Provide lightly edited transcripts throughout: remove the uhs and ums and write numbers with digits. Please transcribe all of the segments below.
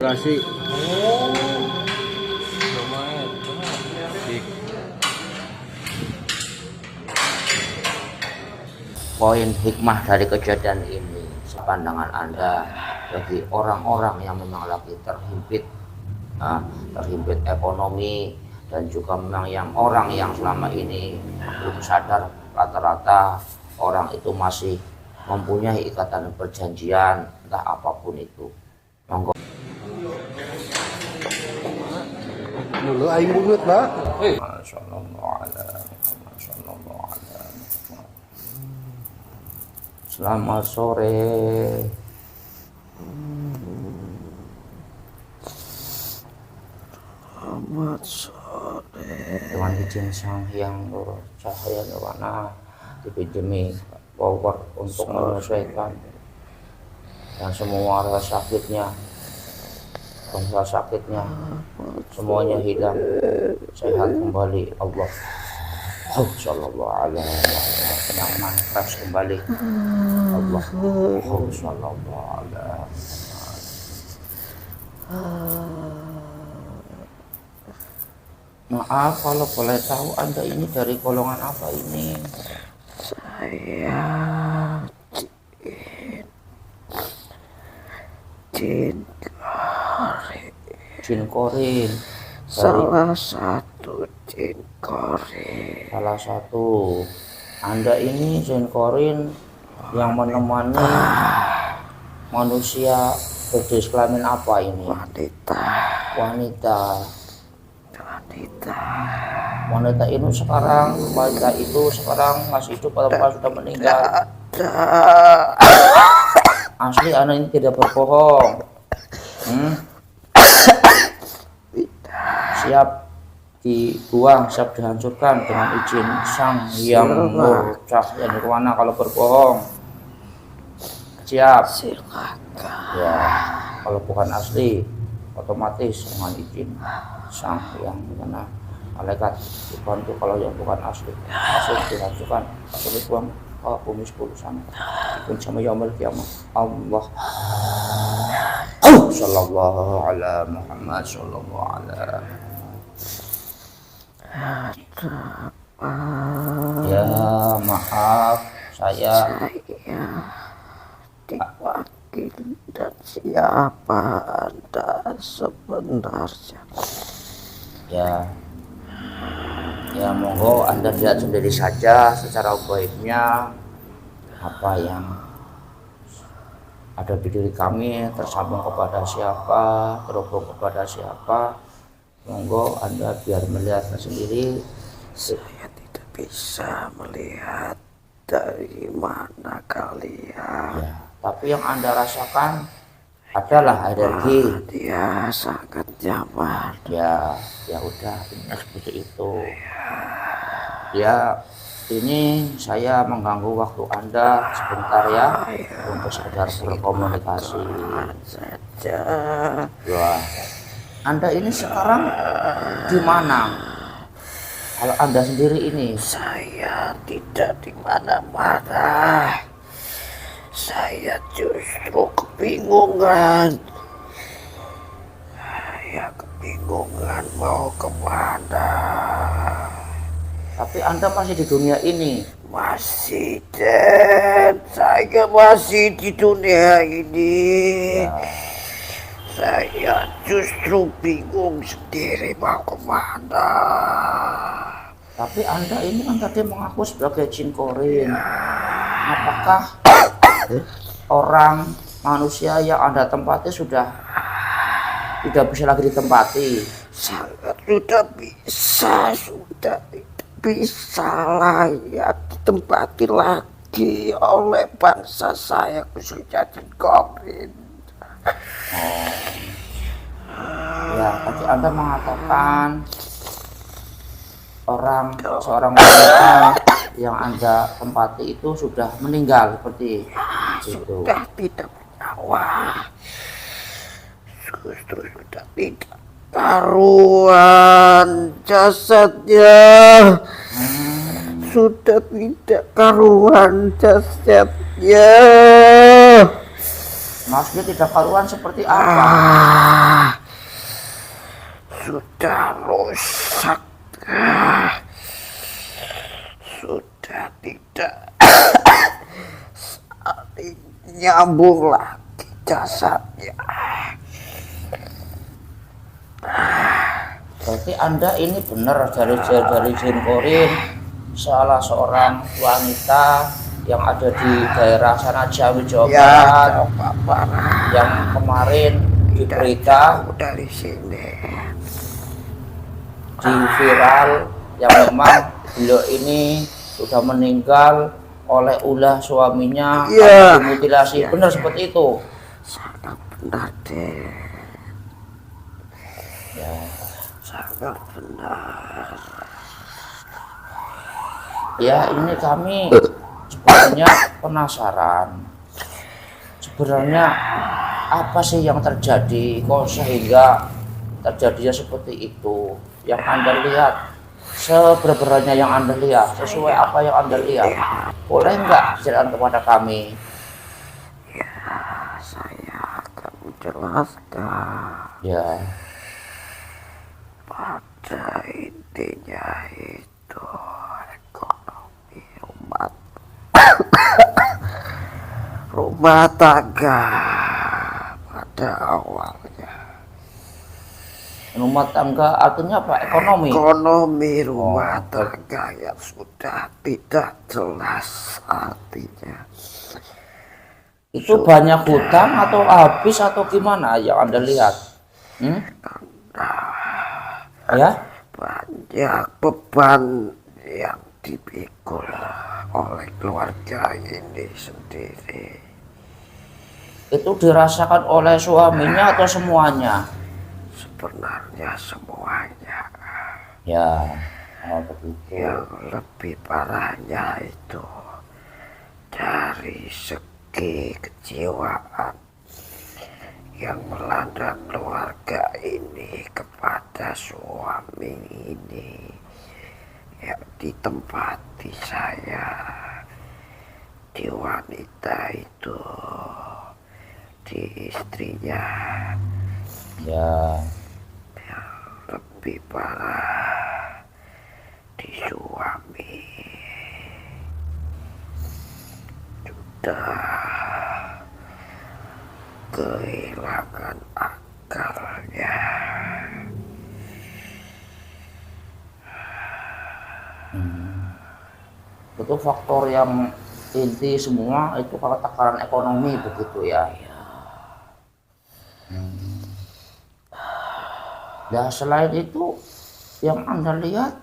Kasih poin hikmah dari kejadian ini, pandangan Anda bagi orang-orang yang memang lagi terhimpit ekonomi, dan juga memang orang yang selama ini belum sadar rata-rata orang itu masih mempunyai ikatan perjanjian entah apapun itu. Monggo. Dulu aing bungut, Pak. Selamat sore. Selamat sore. Dengan izin Sang Hyang Nur Cahaya Nirwana dipinjami power untuk menyelesaikan dan semua rasa sakitnya semuanya hilang, sehat kembali. Allah sallallahu alaihi wasallam, tenang fresh kembali. Allah sallallahu alaihi. Maaf kalau boleh tahu Anda ini dari golongan apa ini? Saya Jin Korin. Salah satu jin korin. Salah satu. Anda ini Jin Korin yang menemani manusia berjenis kelamin apa ini? Wanita itu sekarang masih hidup atau sudah meninggal? Asli Anda ini tidak berbohong. Siap dibuang, siap dihancurkan dengan izin Sang Hyang Nur Cahaya Nirwana. Kalau berbohong siap. Silakan. Ya, kalau bukan asli otomatis dengan izin Sang Hyang Nirwana. Malaikat dibantu kalau yang bukan asli langsung dihancurkan, langsung dibuang ke bumi 10 sana. Pun sama yaumul kiamat. Allah sallallahu ala Muhammad sallallahu ala. Ya maaf, saya diwakili. Dan siapa Anda sebenarnya? Ya monggo Anda lihat sendiri saja secara gaibnya apa yang ada di diri kami, tersambung kepada siapa, terhubung kepada siapa. Monggo Anda biar melihat sendiri. Saya tidak bisa melihat dari mana kalian. Ya, tapi yang Anda rasakan adalah energi. Dia sangat nyaman. Ya udah, seperti itu. Ya, ini saya mengganggu waktu Anda sebentar ya, untuk sekedar berkomunikasi saja. Ya, Anda ini sekarang di mana? Kalau Anda sendiri ini? Saya tidak di mana-mana. Saya justru kebingungan. Saya kebingungan mau kemana. Tapi Anda masih di dunia ini? Masih, Den. Saya masih di dunia ini. Ya. Saya justru bingung sendiri mau kemana. Tapi Anda ini kan tadi mengaku sebagai Jin Korin. Apakah orang manusia yang Anda tempati sudah tidak bisa lagi ditempati? Sangat sudah tidak bisa layak ditempati lagi oleh bangsa saya, khususnya Jin Korin. Ya, tadi Anda mengatakan seorang wanita yang Anda tempati itu sudah meninggal seperti itu. Sudah tidak bernyawa. Justru sudah tidak karuan jasadnya. Sudah tidak karuan jasadnya. Mas dia tidak karuan seperti apa? Sudah rusak. Ah, sudah tidak saling nyambung lagi jasadnya. Berarti Anda ini benar dari Jin Korin, salah seorang wanita yang ada di daerah sana Jawa Barat, yang kemarin di berita dari sini di viral yang memang beliau ini sudah meninggal oleh ulah suaminya karena dimutilasi. Benar seperti itu? Sangat benar deh. Ya. Sangat benar. Ya ini kami sebenarnya penasaran. Sebenarnya apa sih yang terjadi kok sehingga terjadinya seperti itu? Yang Anda lihat, sebenarnya yang Anda lihat, sesuai apa yang Anda lihat, boleh nggak ceritakan kepada kami? Ya, saya akan menjelaskan. Ya. Pada intinya itu ekonomi rumah tangga pada awalnya. Rumah tangga artinya apa? Ekonomi? Ekonomi rumah tangga yang sudah tidak jelas artinya. Itu banyak hutang atau habis atau gimana yang Anda lihat? Ya? Banyak beban yang dipikul oleh keluarga ini sendiri. Itu dirasakan oleh suaminya atau semuanya? Sebenarnya semuanya. Ya, begitu. Yang lebih parahnya itu dari segi kejiwaan yang melanda keluarga ini kepada suami ini yang ditempati saya di wanita itu, di istrinya. Ya. Yang lebih parah di suami, sudah kehilangan akalnya. Itu faktor yang inti semua itu kalau takaran ekonomi begitu ya. Nah selain itu yang Anda lihat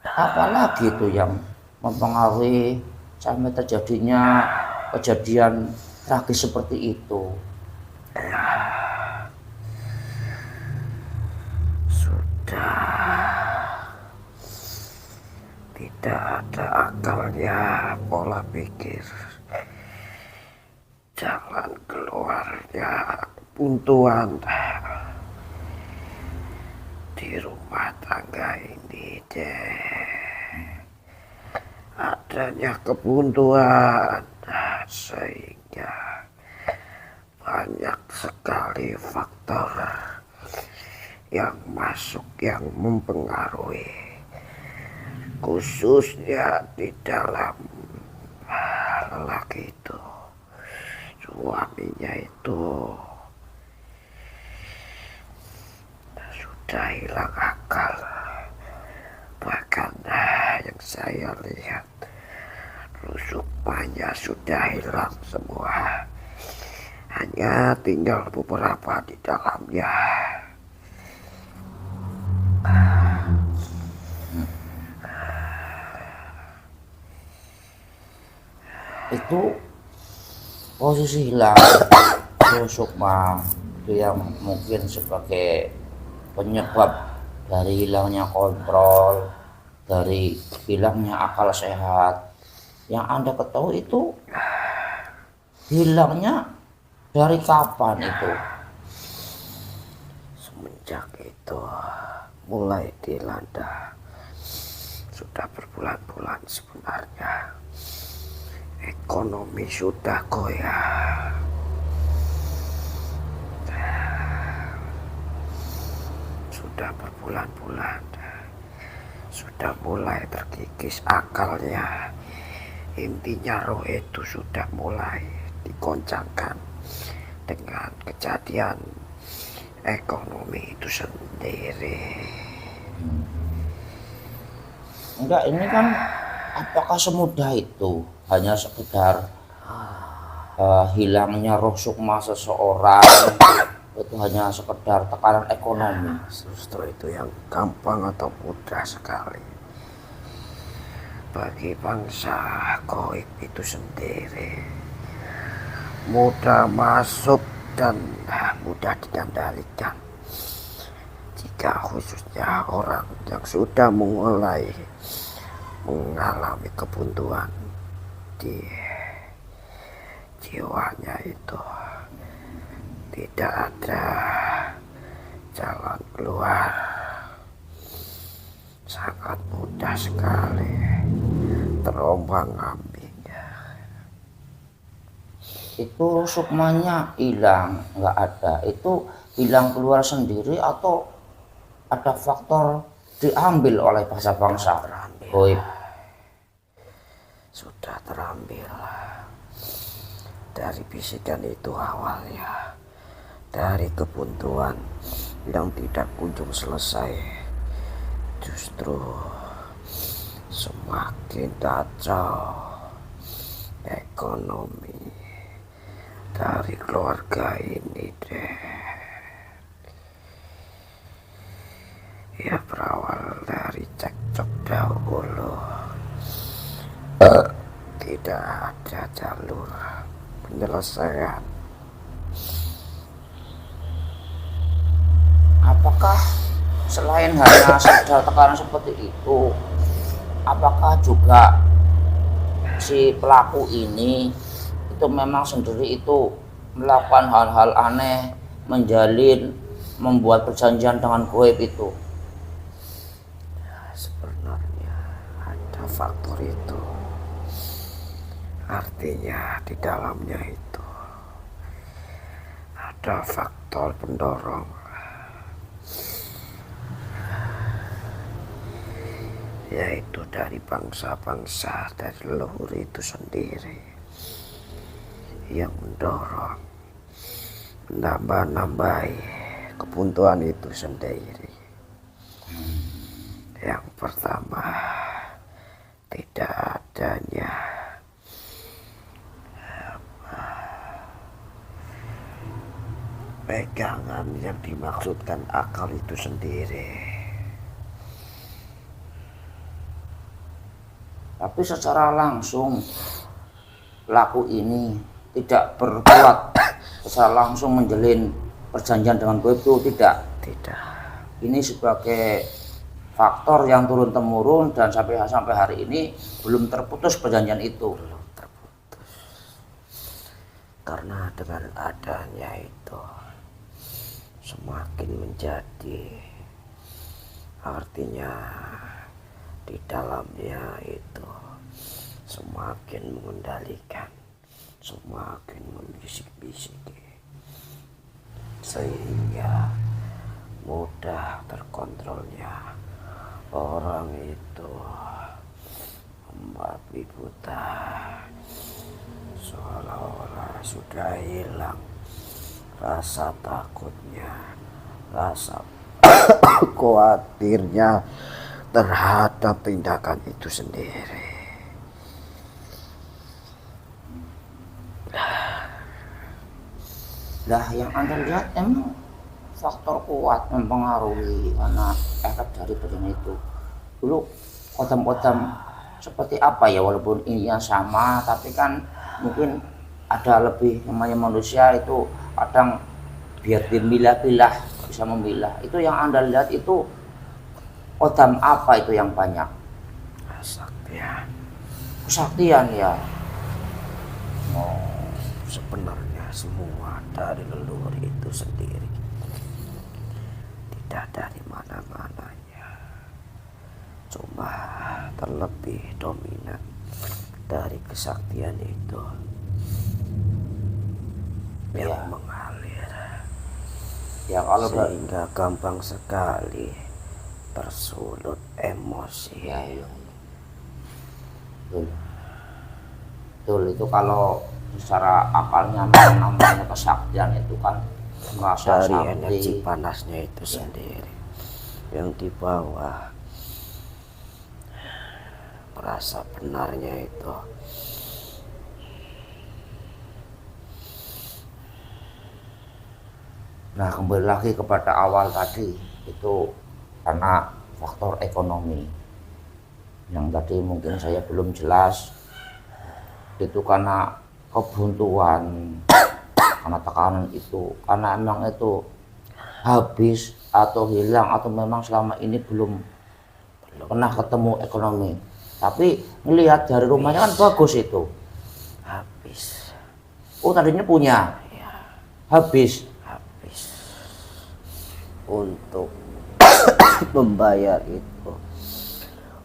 apalagi itu yang mempengaruhi sampai terjadinya kejadian tragis seperti itu? Sudah tidak ada akalnya, pola pikir, jalan keluarnya buntuan di rumah tangga ini adanya kebuntuan sehingga banyak sekali faktor yang masuk yang mempengaruhi, khususnya di dalam lelaki itu, suaminya itu sudah hilang akal. Bahkan yang saya lihat rusuknya sudah hilang semua, hanya tinggal beberapa di dalamnya. Itu posisi hilang rusuk mah itu yang mungkin sebagai penyebab dari hilangnya kontrol, dari hilangnya akal sehat. Yang Anda ketahui itu hilangnya dari kapan itu? Semenjak itu mulai dilanda, sudah berbulan-bulan sebenarnya. Ekonomi sudah goyah. sudah berbulan-bulan sudah mulai terkikis akalnya. Intinya roh itu sudah mulai digoncangkan dengan kejadian ekonomi itu sendiri. Enggak, ini kan apakah semudah itu hanya sekedar hilangnya roh sukma seseorang itu hanya sekedar tekanan ekonomi? Justru itu yang gampang atau mudah sekali bagi bangsa Goib itu sendiri, mudah masuk dan mudah dikendalikan jika khususnya orang yang sudah mulai mengalami kebuntuan di jiwanya itu. Tidak ada jalan keluar, sangat mudah sekali terombang-ambing. Itu sukmanya hilang, nggak ada, itu hilang keluar sendiri atau ada faktor diambil oleh bangsa-bangsa Goib? Sudah terambil dari bisikan itu awalnya, dari kebuntuan yang tidak kunjung selesai, justru semakin kacau ekonomi dari keluarga ini deh. Ya berawal dari cekcok dahulu, tidak ada jalur penyelesaian. Apakah selain hanya sekedar tekanan seperti itu, apakah juga si pelaku ini itu memang sendiri itu melakukan hal-hal aneh, menjalin, membuat perjanjian dengan Goib itu? Sebenarnya ada faktor itu, artinya di dalamnya itu ada faktor pendorong, yaitu dari bangsa-bangsa dari leluhur itu sendiri yang mendorong, menambah-nambahi kebuntuan itu sendiri. Yang pertama, tidak adanya pegangan yang dimaksudkan akal itu sendiri. Tapi secara langsung pelaku ini tidak berbuat secara langsung menjalin perjanjian dengan Goib itu tidak. Ini sebagai faktor yang turun temurun dan sampai hari ini belum terputus perjanjian itu. Belum terputus. Karena dengan adanya itu semakin menjadi, artinya di dalamnya itu semakin mengendalikan, semakin membisik-bisik, sehingga mudah terkontrolnya orang itu, membabi buta, seolah-olah sudah hilang rasa takutnya, rasa khawatirnya terhadap tindakan itu sendiri. Lah yang Anda lihat emang faktor kuat mempengaruhi karena efek dari perjanjian itu. Dulu kodam-kodam seperti apa ya, walaupun ininya sama tapi kan mungkin ada lebih, namanya manusia itu kadang biar dimilah-pilah, bisa memilah. Itu yang Anda lihat itu kodam apa itu yang banyak? Kesaktian. Kesaktian ya. Oh, sebenarnya semua dari leluhur itu sendiri, tidak dari mana-mananya, cuma terlebih dominan dari kesaktian itu yang mengalir. Ya kalau sehingga gampang sekali tersulut emosi. ya, ya. Betul. Betul, itu kalau secara akalnya namanya kesaktian itu kan merasa Dari sakti. energi panasnya itu sendiri yang di bawah, merasa benarnya itu. Nah, kembali lagi kepada awal tadi, itu karena faktor ekonomi yang tadi mungkin saya belum jelas, itu karena kebuntuan, karena tekanan itu, karena emang itu habis atau hilang atau memang selama ini belum pernah ketemu ekonomi. Tapi ngelihat dari rumahnya kan bagus itu. Habis. Oh, tadinya punya. Habis. Untuk membayar itu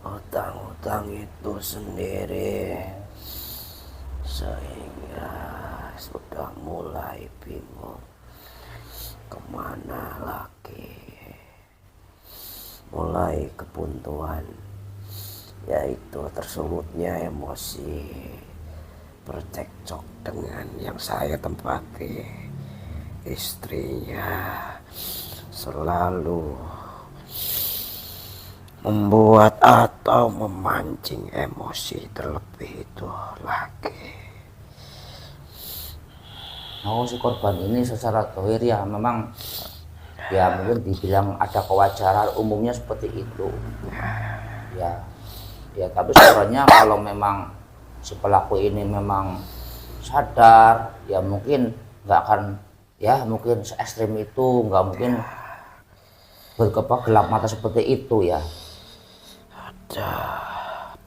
hutang-hutang itu sendiri, sehingga sudah mulai bingung kemana lagi, mulai kebuntuan, yaitu tersulutnya emosi, bercekcok dengan yang saya tempati, istrinya selalu membuat atau memancing emosi terlebih itu lagi. Oh, si korban ini secara dohir ya memang ya mungkin dibilang ada kewajaran, umumnya seperti itu. Ya tapi sebenarnya kalau memang si pelaku ini memang sadar, ya mungkin nggak akan, ya mungkin se ekstrim itu, nggak mungkin berkepala gelap mata seperti itu ya. Ada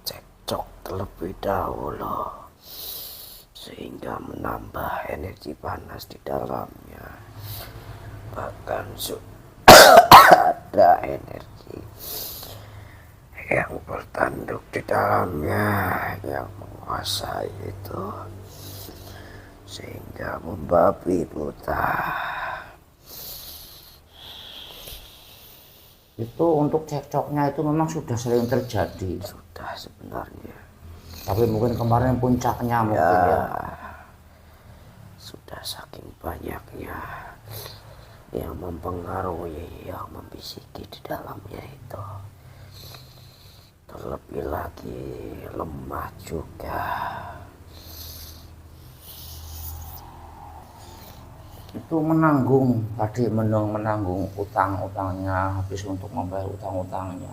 cekcok terlebih dahulu sehingga menambah energi panas di dalamnya. Bahkan sudah ada energi yang bertanduk di dalamnya yang menguasai itu, sehingga membabi buta. Itu untuk cekcoknya itu memang sudah sering terjadi. Sudah sebenarnya. Tapi mungkin kemarin puncaknya mungkin ya. Sudah saking banyaknya yang mempengaruhi, yang membisiki di dalamnya itu. Terlebih lagi lemah juga. Itu menanggung utang-utangnya, habis untuk membayar utang-utangnya.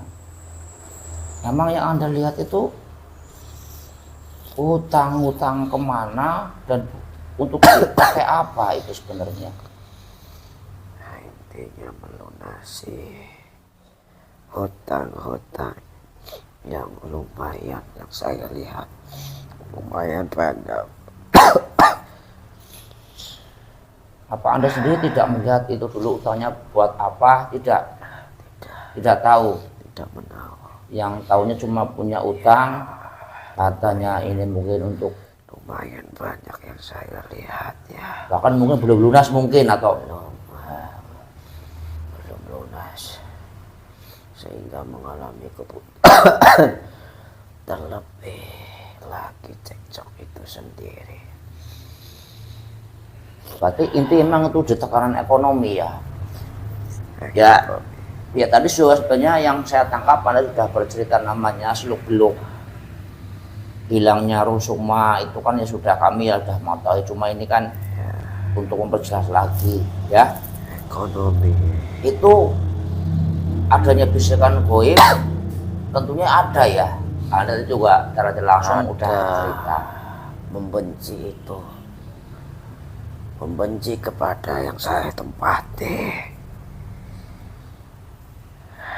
Memang yang Anda lihat itu utang-utang kemana dan untuk dipakai apa itu sebenarnya? Nah, intinya melunasi hutang-hutang yang lumayan, yang saya lihat lumayan banyak. Apa Anda sendiri tidak melihat itu dulu utangnya buat apa? Tidak tahu. Tidak menahu. Yang tahunya cuma punya utang, katanya ini mungkin untuk Lumayan banyak yang saya lihat ya. bahkan mungkin belum lunas mungkin atau belum lunas, sehingga mengalami kebutuhan. Terlebih lagi cekcok itu sendiri. berarti inti emang itu di tekanan ekonomi ya. Ya tadi sebenarnya yang saya tangkap Anda sudah bercerita namanya seluk-beluk hilangnya Rusuma itu kan ya sudah kami ya sudah mengetahui, cuma ini kan untuk memperjelas lagi ya. Ekonomi Itu adanya bisikan goib tentunya ada ya. Anda juga secara langsung udah cerita membenci itu, membenci kepada yang saya tempati.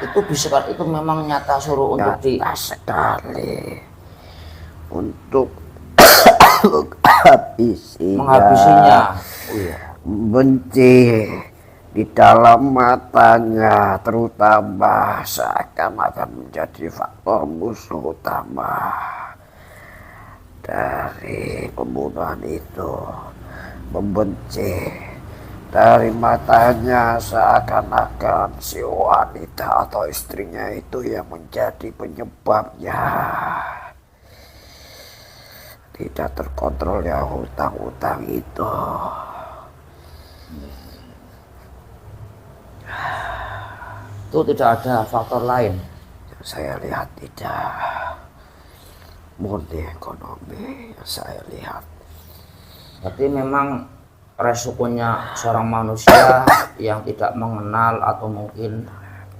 Itu bisikan itu memang nyata suruh untuk Nyata sekali untuk menghabisinya. Oh iya. Benci di dalam matanya, terutama seakan-akan menjadi faktor musuh utama dari pembunuhan itu. Membenci Dari matanya seakan-akan si wanita atau istrinya itu yang menjadi penyebabnya. Tidak terkontrol ya hutang-hutang itu. Itu tidak ada faktor lain. Yang saya lihat tidak. Murni ekonomi yang saya lihat. Berarti memang resikonya seorang manusia yang tidak mengenal atau mungkin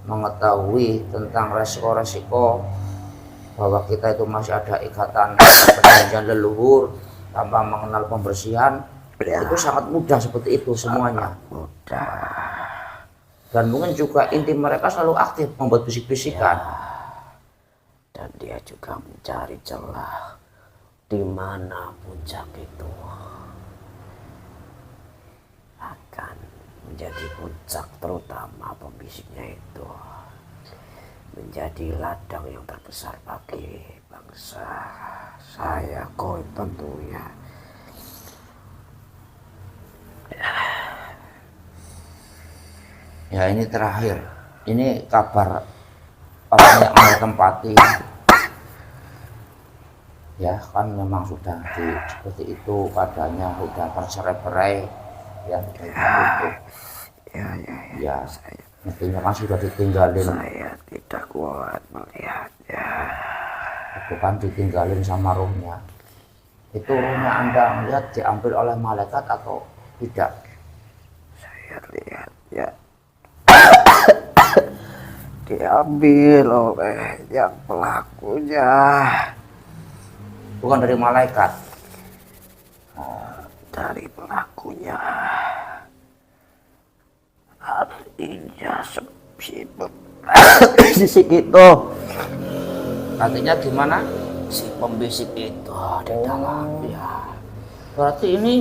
mengetahui tentang resiko-resiko bahwa kita itu masih ada ikatan perjanjian leluhur tanpa mengenal pembersihan, Ya, itu sangat mudah seperti itu semuanya. mudah. Dan mungkin juga inti mereka selalu aktif membuat bisik-bisikan. Dan dia juga mencari celah di mana puncak itu akan menjadi puncak, terutama pembisiknya itu menjadi ladang yang terbesar bagi bangsa saya, kau tentunya. Ya, ini terakhir, ini kabar orang yang menempati, ya kan memang sudah seperti itu keadaannya, sudah tercerai-berai, ya itu. Ya, Ya, mestinya kan sudah ditinggalin, saya tidak kuat melihatnya. itu kan ditinggalin sama ruhnya. Itu ruhnya Anda melihat diambil oleh malaikat atau tidak? Saya lihat ya diambil oleh yang pelakunya. Bukan dari malaikat. Dari pelakunya. Artinya si pembisik itu. Artinya gimana? Si pembisik itu di dalamnya. Berarti ini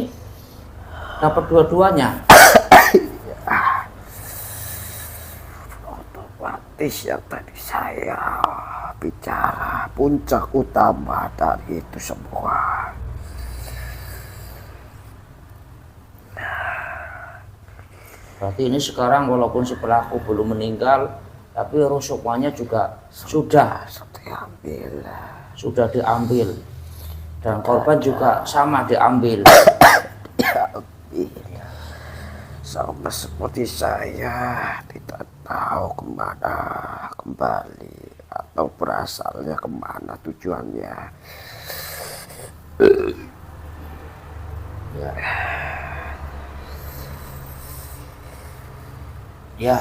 dapat dua-duanya. Otomatis yang tadi saya bicara, puncak utama dari itu semua. Berarti ini sekarang walaupun si pelaku belum meninggal, tapi rusuknya juga sudah diambil. Dan korban juga sama diambil. Sama seperti saya tidak tahu kemana kembali atau berasalnya kemana tujuannya. Ya.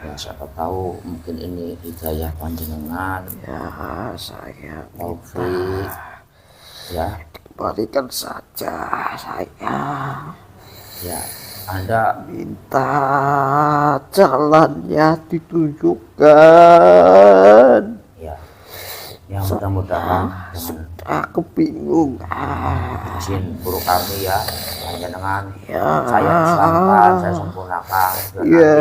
Ya, siapa tahu mungkin ini hidayah panjenengan. Ya, saya Taufik. Ya, berikan saja saya. ya, Anda Minta jalannya ditunjukkan. ya, yang mudah-mudahan dengan Aku bingung. izin guru kami ya, panjenengan Ya. saya islamkan, saya sempurnakan. Dan Ya,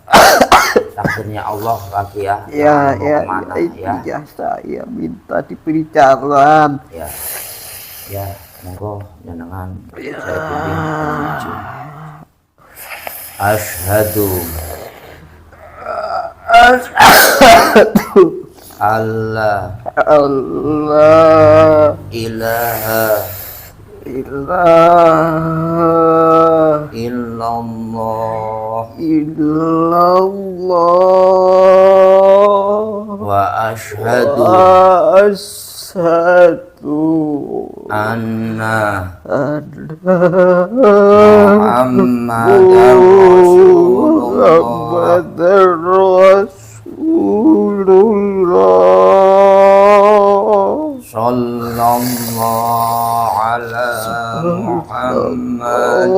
nanti takdirnya Allah lagi ya. ya, mau ya, kemana, ya, ya, saya minta diberi jalan. Ya, monggo jenengan saya bimbing menuju. Asyhadu Allah Allah ilaha ilah illallah illallah wa asyhadu asyhadu anna Muhammadar Rasulullah sallallahu ala Muhammad.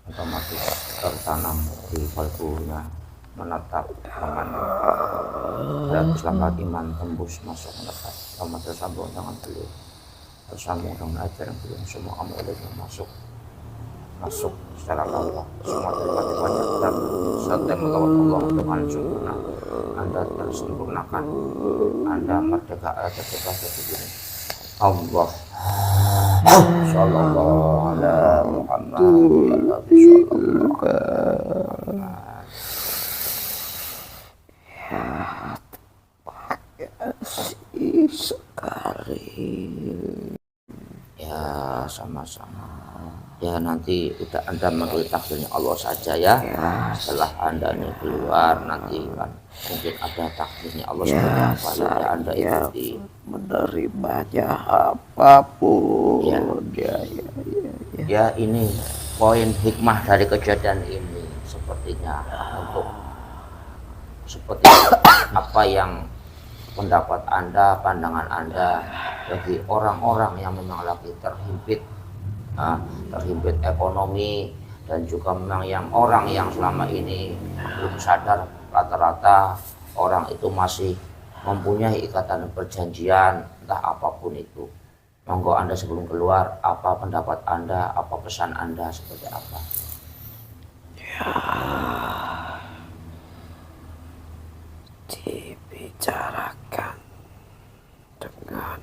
Otomatis tertanam di kalbunya, menetap dengan dan selamat iman tembus masuk menetap, sama tersambung dengan beliau, tersambung dengan ajaran beliau, semua amalnya masuk secara gampang, semua terlibat banyak dan setiap melawat Allah dengan sempurna. Anda tersempurnakan, Anda merdeka dari ini. Allah. Sallallahu ala Muhammad sallallahu kasih sekali. ya, sama-sama. Ya, nanti udah Anda mengikuti takdirnya Allah saja ya. Setelah Anda ini keluar nanti kan mungkin ada takdirnya Allah seperti apa ya Anda ikuti. Menerimanya apapun. Ya, ini poin hikmah dari kejadian ini sepertinya untuk seperti apa yang pendapat Anda, pandangan Anda bagi orang-orang yang memang lagi terhimpit ekonomi, dan juga memang yang orang yang selama ini belum sadar rata-rata orang itu masih mempunyai ikatan perjanjian entah apapun itu. Monggo Anda sebelum keluar, apa pendapat Anda, apa pesan Anda seperti apa? Dibicarakan dengan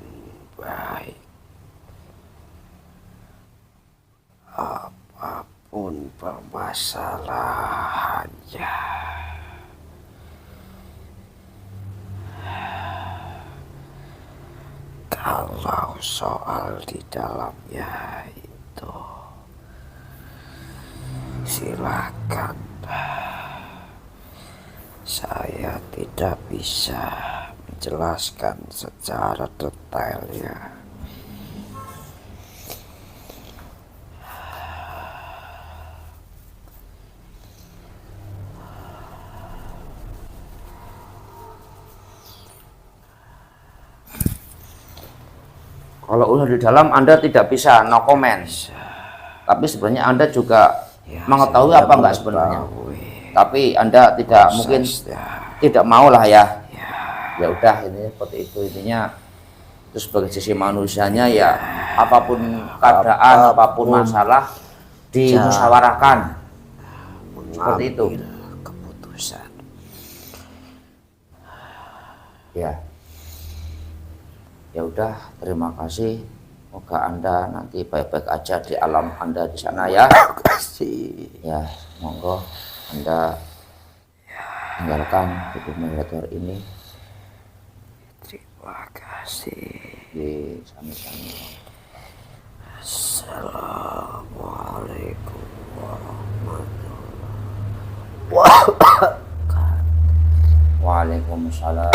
baik. Apapun permasalahannya, kalau soal di dalamnya itu silakan. Saya tidak bisa menjelaskan secara detailnya. Kalau udah di dalam Anda tidak bisa no comment. Tapi sebenarnya Anda juga mengetahui apa enggak sebenarnya. Tapi Anda tidak mungkin tidak mau lah ya. Ya udah, ini seperti itu intinya. Terus sebagai sisi manusianya ya apapun keadaan, apapun masalah dimusyawarahkan. Seperti itu. Keputusan. Ya. Ya udah, terima kasih. Semoga Anda nanti baik-baik aja di alam Anda di sana ya. Terima kasih. Ya, monggo Anda tinggalkan hidup mediator ini. Terima kasih. Di sami-sami. Assalamualaikum warahmatullahi wabarakatuh. Waalaikumsalam